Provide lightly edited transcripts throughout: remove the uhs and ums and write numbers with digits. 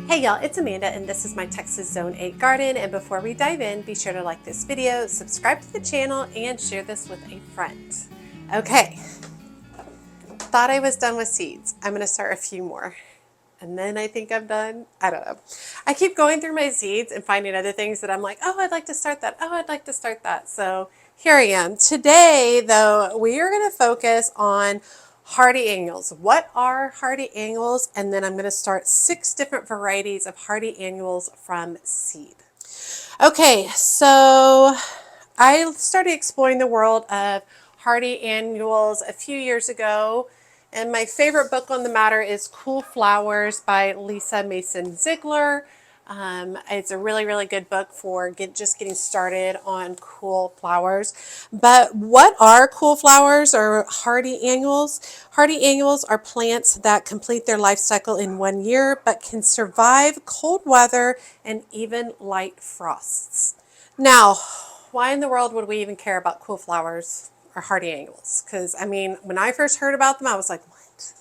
Hey y'all, it's Amanda and this is my Texas Zone 8 garden, and before we dive in, be sure to like this video, subscribe to the channel, and share this with a friend. Okay, thought I was done with seeds. I'm going to start a few more. And then I think I'm done. I don't know. I keep going through my seeds and finding other things that I'm like, oh, I'd like to start that. Oh, I'd like to start that. So here I am. Today, though, we are going to focus on hardy annuals. What are hardy annuals? And then I'm going to start 6 different varieties of hardy annuals from seed. Okay, so I started exploring the world of hardy annuals a few years ago, and my favorite book on the matter is Cool Flowers by Lisa Mason Ziegler. It's a really, really good book for just getting started on cool flowers. But what are cool flowers or hardy annuals? Hardy annuals are plants that complete their life cycle in 1 year but can survive cold weather and even light frosts. Now, why in the world would we even care about cool flowers or hardy annuals? Because, I mean, when I first heard about them, I was like, what?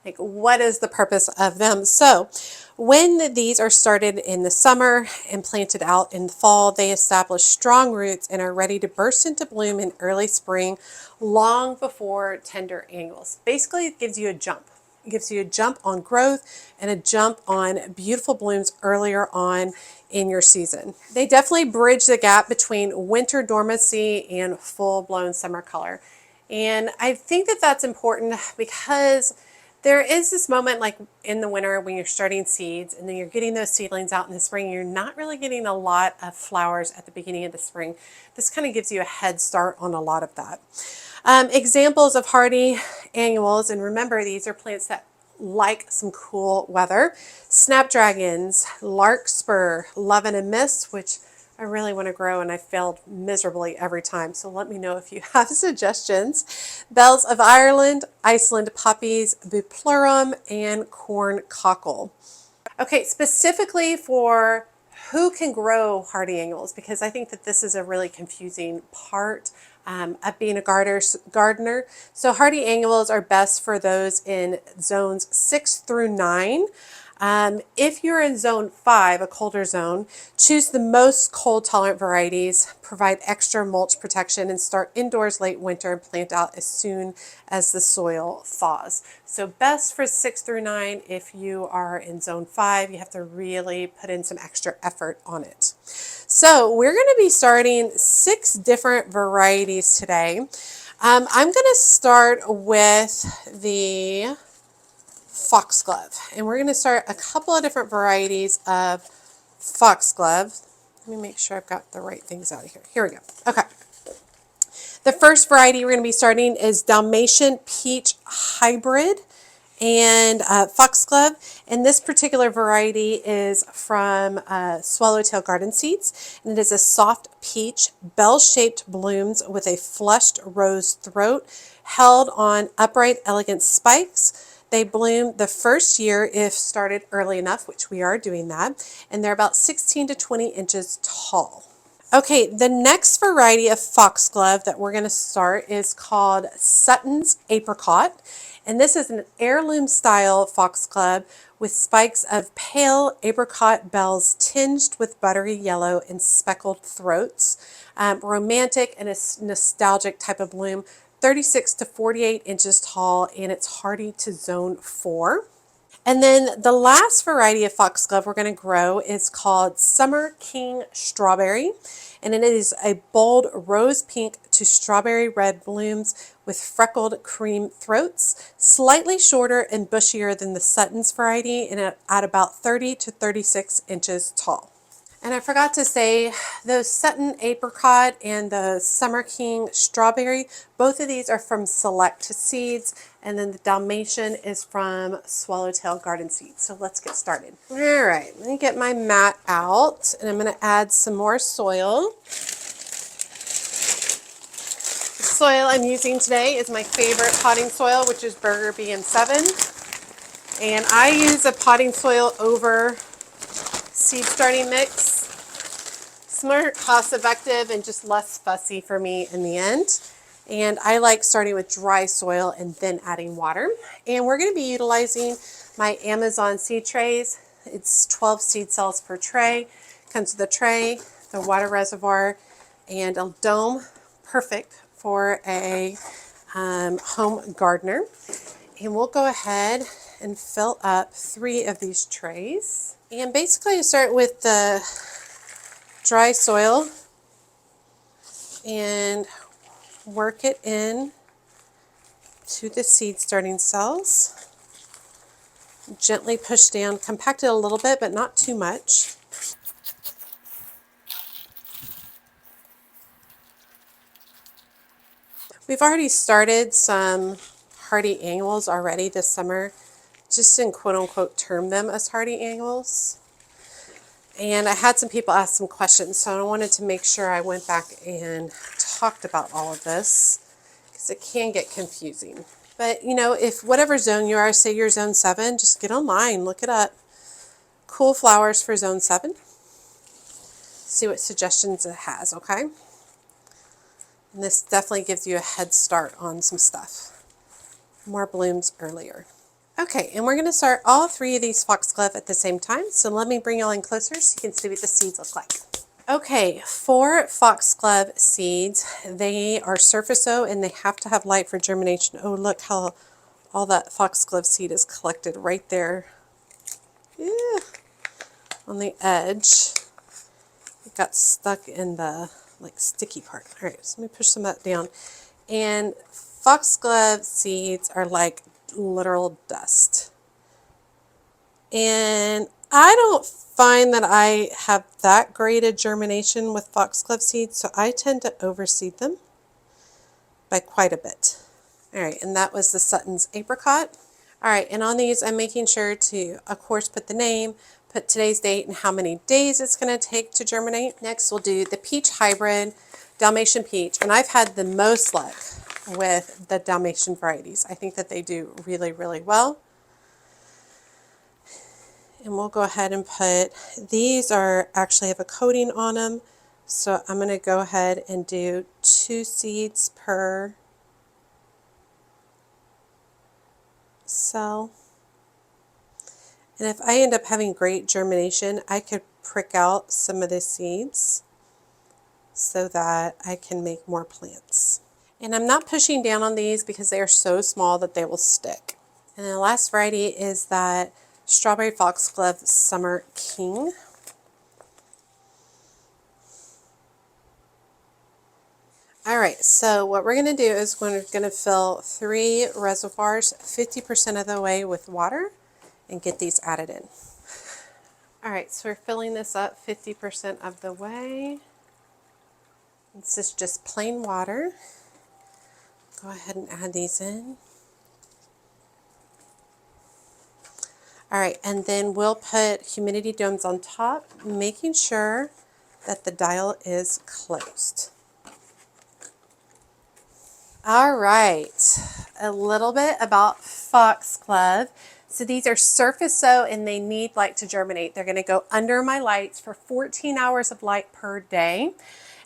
Like, what is the purpose of them? So, when these are started in the summer and planted out in the fall, they establish strong roots and are ready to burst into bloom in early spring, long before tender annuals. Basically, it gives you a jump. It gives you a jump on growth and a jump on beautiful blooms earlier on in your season. They definitely bridge the gap between winter dormancy and full-blown summer color. And I think that that's important because there is this moment like in the winter when you're starting seeds and then you're getting those seedlings out in the spring. You're not really getting a lot of flowers at the beginning of the spring. This kind of gives you a head start on a lot of that. Examples of hardy annuals, and remember these are plants that like some cool weather. Snapdragons, larkspur, love and a mist, which I really want to grow and I failed miserably every time. So let me know if you have suggestions. Bells of Ireland, Iceland poppies, buplurum, and corn cockle. Okay, specifically for who can grow hardy annuals, because I think that this is a really confusing part of being a gardener. So hardy annuals are best for those in zones 6 through 9. If you're in zone 5, a colder zone, choose the most cold tolerant varieties, provide extra mulch protection, and start indoors late winter and plant out as soon as the soil thaws. So best for 6 through 9. If you are in zone 5, you have to really put in some extra effort on it. So we're going to be starting 6 different varieties today. I'm going to start with the Foxglove, and we're going to start a couple of different varieties of Foxglove. Let me make sure I've got the right things out of here. Here we go. Okay. The first variety we're going to be starting is Dalmatian Peach Hybrid and Foxglove. And this particular variety is from Swallowtail Garden Seeds. And it is a soft peach, bell-shaped blooms with a flushed rose throat held on upright, elegant spikes. They bloom the first year if started early enough, which we are doing that. And they're about 16 to 20 inches tall. Okay, the next variety of foxglove that we're going to start is called Sutton's Apricot. And this is an heirloom style foxglove with spikes of pale apricot bells tinged with buttery yellow and speckled throats. Romantic and a nostalgic type of bloom, 36 to 48 inches tall, and it's hardy to zone 4. And then the last variety of foxglove we're going to grow is called Summer King Strawberry. And it is a bold rose pink to strawberry red blooms with freckled cream throats, slightly shorter and bushier than the Sutton's variety, and at about 30 to 36 inches tall. And I forgot to say, the Sutton Apricot and the Summer King Strawberry, both of these are from Select Seeds, and then the Dalmatian is from Swallowtail Garden Seeds. So let's get started. All right, let me get my mat out, and I'm going to add some more soil. The soil I'm using today is my favorite potting soil, which is Burger BN7. And I use a potting soil over seed starting mix. It's more cost effective and just less fussy for me in the end. And I like starting with dry soil and then adding water. And we're going to be utilizing my Amazon seed trays. It's 12 seed cells per tray. Comes with a tray, the water reservoir, and a dome. Perfect for a home gardener. And we'll go ahead and fill up 3 of these trays. And basically I start with the dry soil and work it in to the seed starting cells. Gently push down, compact it a little bit, but not too much. We've already started some hardy annuals already this summer, just in quote-unquote term them as hardy annuals. And I had some people ask some questions, so I wanted to make sure I went back and talked about all of this, because it can get confusing. But, you know, if whatever zone you are, say you're zone 7, just get online, look it up. Cool flowers for zone 7. See what suggestions it has, okay? And this definitely gives you a head start on some stuff. More blooms earlier. Okay, and we're going to start all 3 of these foxglove at the same time. So let me bring y'all in closer so you can see what the seeds look like. Okay, for foxglove seeds, they are surface sow and they have to have light for germination. Oh, look how all that foxglove seed is collected right there. Yeah, on the edge. It got stuck in the like sticky part. All right, so let me push some of that down. And foxglove seeds are like literal dust. And I don't find that I have that great a germination with foxglove seeds, so I tend to overseed them by quite a bit. All right, and that was the Sutton's apricot. All right, and on these, I'm making sure to, of course, put the name, put today's date and how many days it's going to take to germinate. Next, we'll do the peach hybrid, Dalmatian peach, and I've had the most luck with the Dalmatian varieties. I think that they do really, really well. And we'll go ahead and put, these are actually have a coating on them, so I'm going to go ahead and do 2 seeds per cell. And if I end up having great germination, I could prick out some of the seeds so that I can make more plants. And I'm not pushing down on these because they are so small that they will stick. And the last variety is that Strawberry Foxglove Summer King. All right, so what we're going to do is we're going to fill 3 reservoirs 50% of the way with water and get these added in. All right, so we're filling this up 50% of the way. This is just plain water. Go ahead and add these in. All right, and then we'll put humidity domes on top, making sure that the dial is closed. All right, a little bit about foxglove. So these are surface sow and they need light to germinate. They're going to go under my lights for 14 hours of light per day.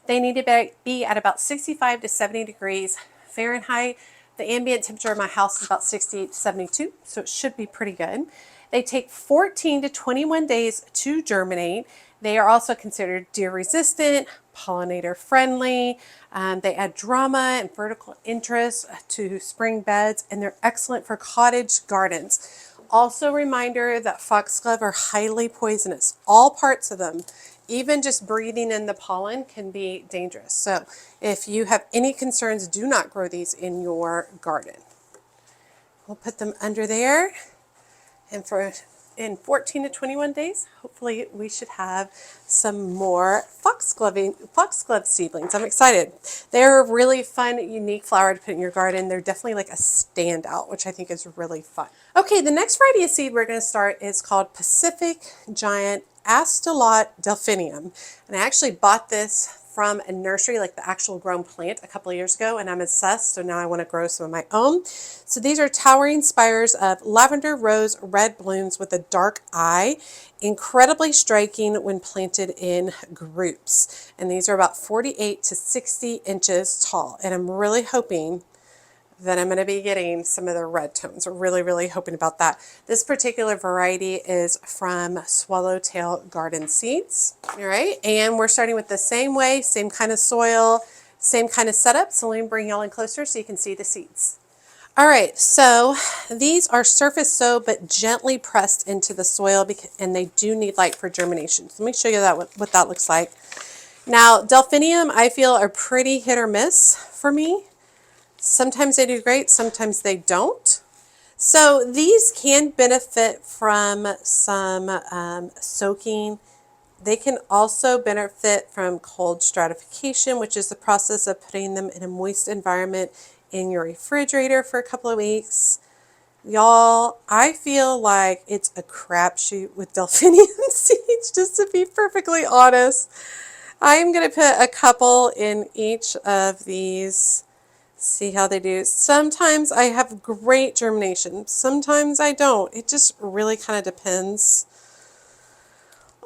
They need to be at about 65 to 70 degrees Fahrenheit. The ambient temperature of my house is about 68 to 72, so it should be pretty good. They take 14 to 21 days to germinate. They are also considered deer resistant, pollinator friendly. They add drama and vertical interest to spring beds, and they're excellent for cottage gardens. Also, a reminder that foxglove are highly poisonous. All parts of them, even just breathing in the pollen, can be dangerous. So if you have any concerns, do not grow these in your garden. We'll put them under there, and in 14 to 21 days, hopefully we should have some more foxglove seedlings. I'm excited. They're a really fun, unique flower to put in your garden. They're definitely like a standout, which I think is really fun. Okay, the next variety of seed we're going to start is called Pacific Giant Astellot Delphinium. And I actually bought this from a nursery, like the actual grown plant, a couple of years ago, and I'm obsessed, so now I want to grow some of my own. So these are towering spires of lavender rose red blooms with a dark eye, incredibly striking when planted in groups. And these are about 48 to 60 inches tall, and I'm really hoping then I'm going to be getting some of the red tones. Really, really hoping about that. This particular variety is from Swallowtail Garden Seeds. All right, and we're starting with the same way, same kind of soil, same kind of setup. So let me bring y'all in closer so you can see the seeds. All right, so these are surface sow but gently pressed into the soil, and they do need light for germination. So let me show you that what that looks like. Now, Delphinium, I feel, are pretty hit or miss for me. Sometimes they do great, sometimes they don't. So these can benefit from some soaking. They can also benefit from cold stratification, which is the process of putting them in a moist environment in your refrigerator for a couple of weeks. Y'all, I feel like it's a crapshoot with Delphinium seeds, just to be perfectly honest. I am going to put a couple in each of these, see how they do. Sometimes I have great germination, sometimes I don't. It just really kind of depends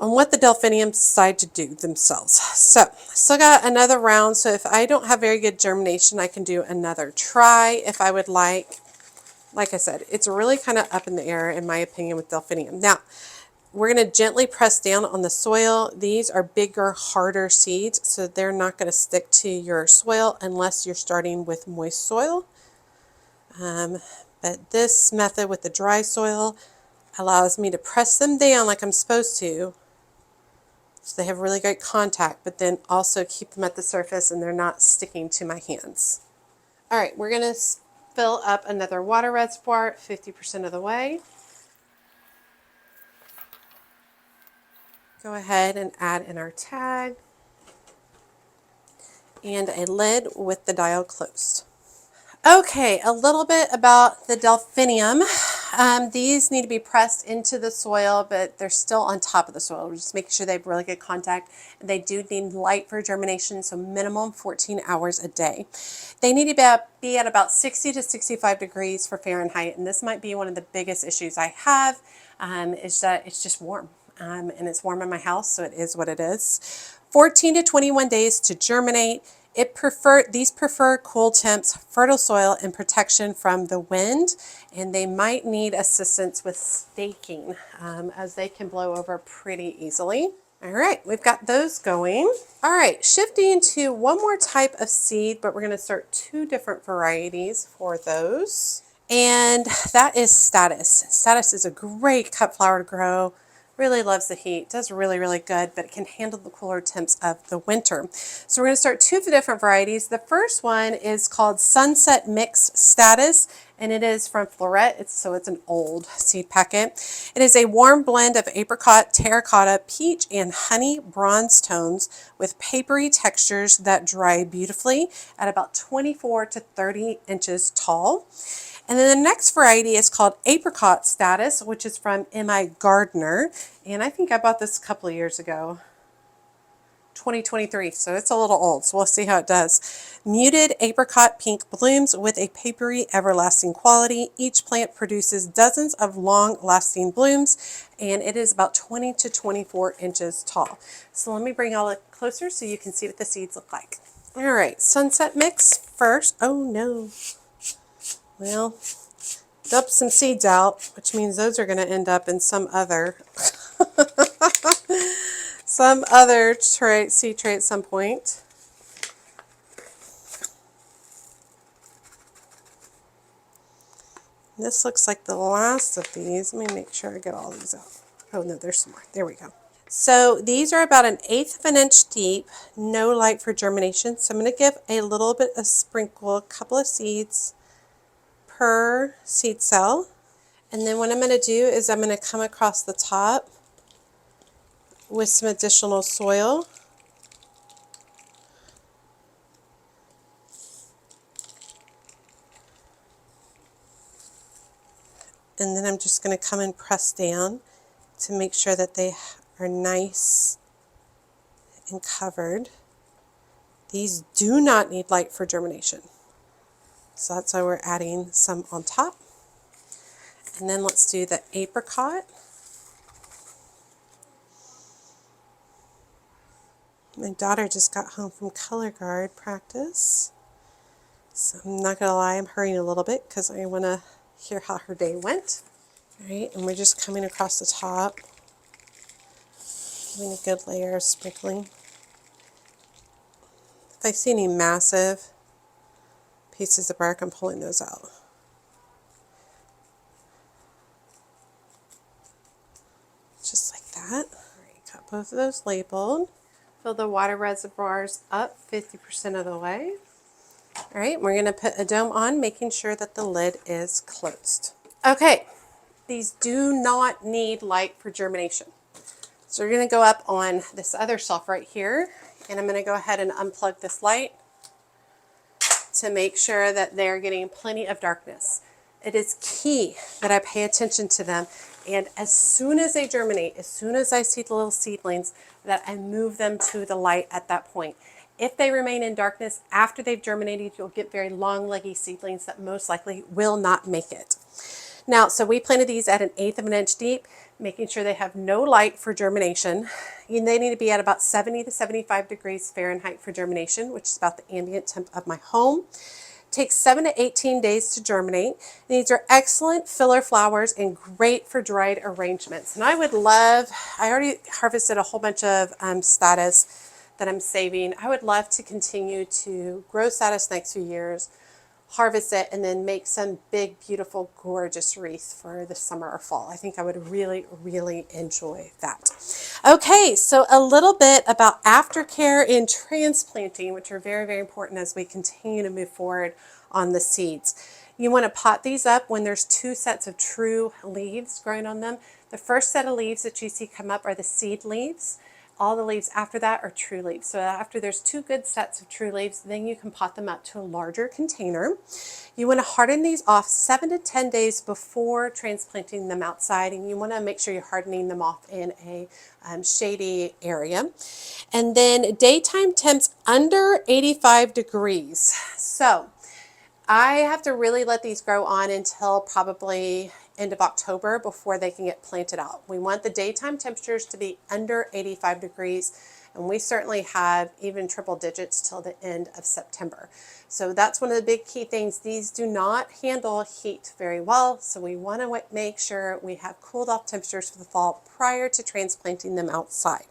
on what the Delphiniums decide to do themselves. So, still got another round, so if I don't have very good germination, I can do another try if I would like. Like I said, it's really kind of up in the air in my opinion with Delphinium. Now, we're going to gently press down on the soil. These are bigger, harder seeds, so they're not going to stick to your soil unless you're starting with moist soil. But this method with the dry soil allows me to press them down like I'm supposed to, so they have really great contact, but then also keep them at the surface and they're not sticking to my hands. All right, we're going to fill up another water reservoir 50% of the way. Go ahead and add in our tag and a lid with the dial closed. Okay, a little bit about the Delphinium. These need to be pressed into the soil, but they're still on top of the soil. We're just making sure they have really good contact. They do need light for germination, so minimum 14 hours a day. They need to be at about 60 to 65 degrees for Fahrenheit, and this might be one of the biggest issues I have, is that it's just warm. And it's warm in my house, so it is what it is. 14 to 21 days to germinate. These prefer cool temps, fertile soil, and protection from the wind, and they might need assistance with staking as they can blow over pretty easily. All right, we've got those going. All right, shifting to one more type of seed, but we're going to start two different varieties for those. And that is Statice. Statice is a great cut flower to grow. Really loves the heat, does really, really good, but it can handle the cooler temps of the winter. So we're going to start two different varieties. The first one is called Sunset Mix Statice, and it is from Floret, so it's an old seed packet. It is a warm blend of apricot, terracotta, peach, and honey bronze tones with papery textures that dry beautifully at about 24 to 30 inches tall. And then the next variety is called Apricot Statice, which is from M.I. Gardner. And I think I bought this a couple of years ago, 2023, so it's a little old, so we'll see how it does. Muted apricot pink blooms with a papery, everlasting quality. Each plant produces dozens of long-lasting blooms, and it is about 20 to 24 inches tall. So let me bring y'all closer so you can see what the seeds look like. All right, Sunset Mix first. Oh no. Well, dumped some seeds out, which means those are going to end up in some other seed tray at some point. This looks like the last of these. Let me make sure I get all these out. Oh no, there's some more. There we go. So these are about 1/8 of an inch deep, no light for germination. So I'm going to give a little bit of sprinkle, a couple of seeds per seed cell. And then what I'm going to do is I'm going to come across the top with some additional soil. And then I'm just going to come and press down to make sure that they are nice and covered. These do not need light for germination. So that's why we're adding some on top. And then let's do the apricot. My daughter just got home from color guard practice. So I'm not going to lie, I'm hurrying a little bit because I want to hear how her day went. All right, and we're just coming across the top, giving a good layer of sprinkling. If I see any massive pieces of bark, I'm pulling those out. Just like that. All right, got both of those labeled. Fill the water reservoirs up 50% of the way. All right, we're going to put a dome on, making sure that the lid is closed. Okay, these do not need light for germination. So we're going to go up on this other shelf right here, and I'm going to go ahead and unplug this light to make sure that they're getting plenty of darkness. It is key that I pay attention to them, and as soon as they germinate, as soon as I see the little seedlings, that I move them to the light at that point. If they remain in darkness after they've germinated, you'll get very long, leggy seedlings that most likely will not make it. Now, so we planted these at 1/8 of an inch deep, making sure they have no light for germination. They need to be at about 70 to 75 degrees Fahrenheit for germination, which is about the ambient temp of my home. Takes 7 to 18 days to germinate. These are excellent filler flowers and great for dried arrangements. And I already harvested a whole bunch of Statice that I'm saving. I would love to continue to grow Statice next few years, harvest it, and then make some big, beautiful, gorgeous wreath for the summer or fall. I think I would really, really enjoy that. Okay, so a little bit about aftercare and transplanting, which are very, very important as we continue to move forward on the seeds. You want to pot these up when there's 2 sets of true leaves growing on them. The first set of leaves that you see come up are the seed leaves. All the leaves after that are true leaves. So after there's 2 good sets of true leaves, then you can pot them up to a larger container. You want to harden these off 7 to 10 days before transplanting them outside, and you want to make sure you're hardening them off in a shady area. And then daytime temps under 85 degrees. So I have to really let these grow on until probably end of October before they can get planted out. We want the daytime temperatures to be under 85 degrees, and we certainly have even triple digits till the end of September. So that's one of the big key things. These do not handle heat very well, so we want to make sure we have cooled off temperatures for the fall prior to transplanting them outside.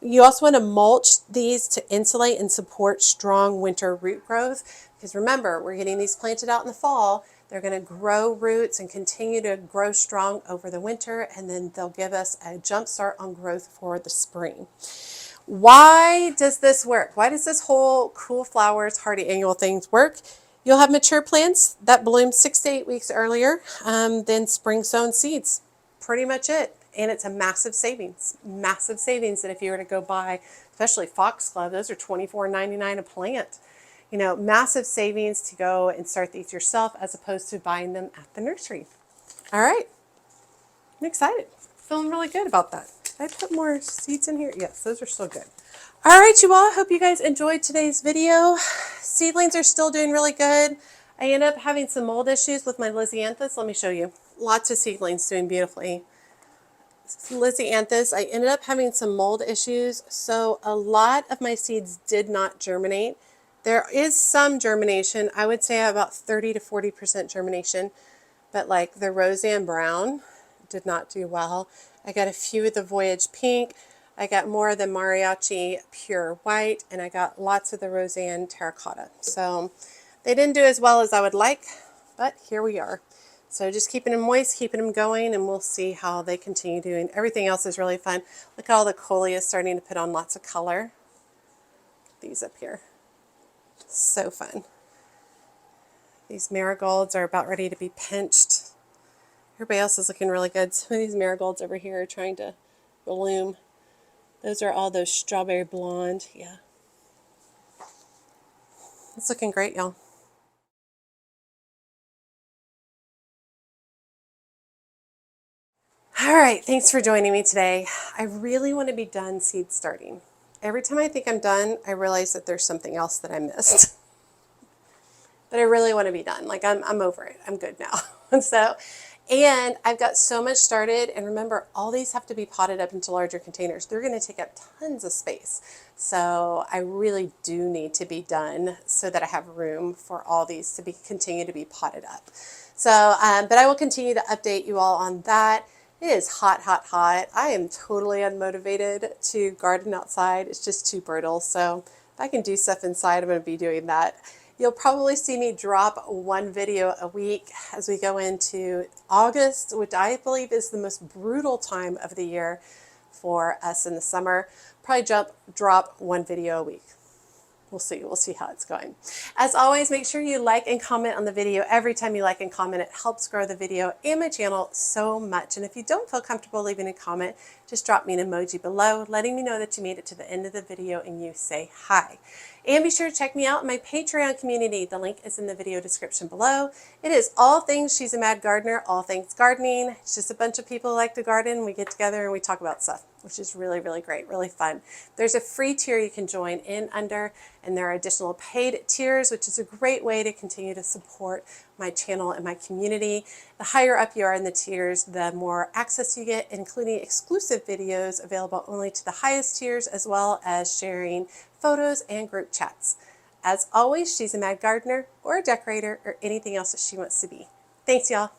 You also want to mulch these to insulate and support strong winter root growth, because remember, we're getting these planted out in the fall. They're going to grow roots and continue to grow strong over the winter, and then they'll give us a jump start on growth for the spring. Why does this work? Why does this whole cool flowers, hardy annual things work? You'll have mature plants that bloom 6 to 8 weeks earlier than spring sown seeds. Pretty much it. And it's a massive savings that if you were to go buy, especially Foxglove, those are $24.99 a plant. You know, massive savings to go and start these yourself as opposed to buying them at the nursery. All right, I'm excited. Feeling really good about that. Did I put more seeds in here? Yes, those are still good. All right, you all, I hope you guys enjoyed today's video. Seedlings are still doing really good. I ended up having some mold issues with my Lysianthus. Let me show you. Lots of seedlings doing beautifully. Lysianthus, I ended up having some mold issues, so a lot of my seeds did not germinate. There is some germination. I would say about 30 to 40% germination, but like the Roseanne Brown did not do well. I got a few of the Voyage Pink. I got more of the Mariachi Pure White, and I got lots of the Roseanne Terracotta. So they didn't do as well as I would like, but here we are. So just keeping them moist, keeping them going, and we'll see how they continue doing. Everything else is really fun. Look at all the coleus starting to put on lots of color. These up here. So fun. These marigolds are about ready to be pinched. Everybody else is looking really good. Some of these marigolds over here are trying to bloom. Those are all those strawberry blonde. Yeah. It's looking great, y'all. All right, thanks for joining me today. I really want to be done seed starting. Every time I think I'm done, I realize that there's something else that I missed. But I really want to be done. Like I'm over it. I'm good now. And so And I've got so much started, and remember, all these have to be potted up into larger containers. They're going to take up tons of space. So I really do need to be done so that I have room for all these to be continue to be potted up. So, but I will continue to update you all on that. It is hot, hot, hot. I am totally unmotivated to garden outside. It's just too brutal. So if I can do stuff inside, I'm going to be doing that. You'll probably see me drop one video a week as we go into August, which I believe is the most brutal time of the year for us in the summer. Probably drop one video a week. We'll see. We'll see how it's going. As always, make sure you like and comment on the video. Every time you like and comment, it helps grow the video and my channel so much. And if you don't feel comfortable leaving a comment, just drop me an emoji below, letting me know that you made it to the end of the video and you say hi. And be sure to check me out in my Patreon community. The link is in the video description below. It is all things She's a Mad Gardener, all things gardening. It's just a bunch of people who like to garden. We get together and we talk about stuff, which is really, really great, really fun. There's a free tier you can join in under, and there are additional paid tiers, which is a great way to continue to support my channel and my community. The higher up you are in the tiers, the more access you get, including exclusive videos available only to the highest tiers, as well as sharing photos and group chats. As always, she's a mad gardener or a decorator or anything else that she wants to be. Thanks, y'all.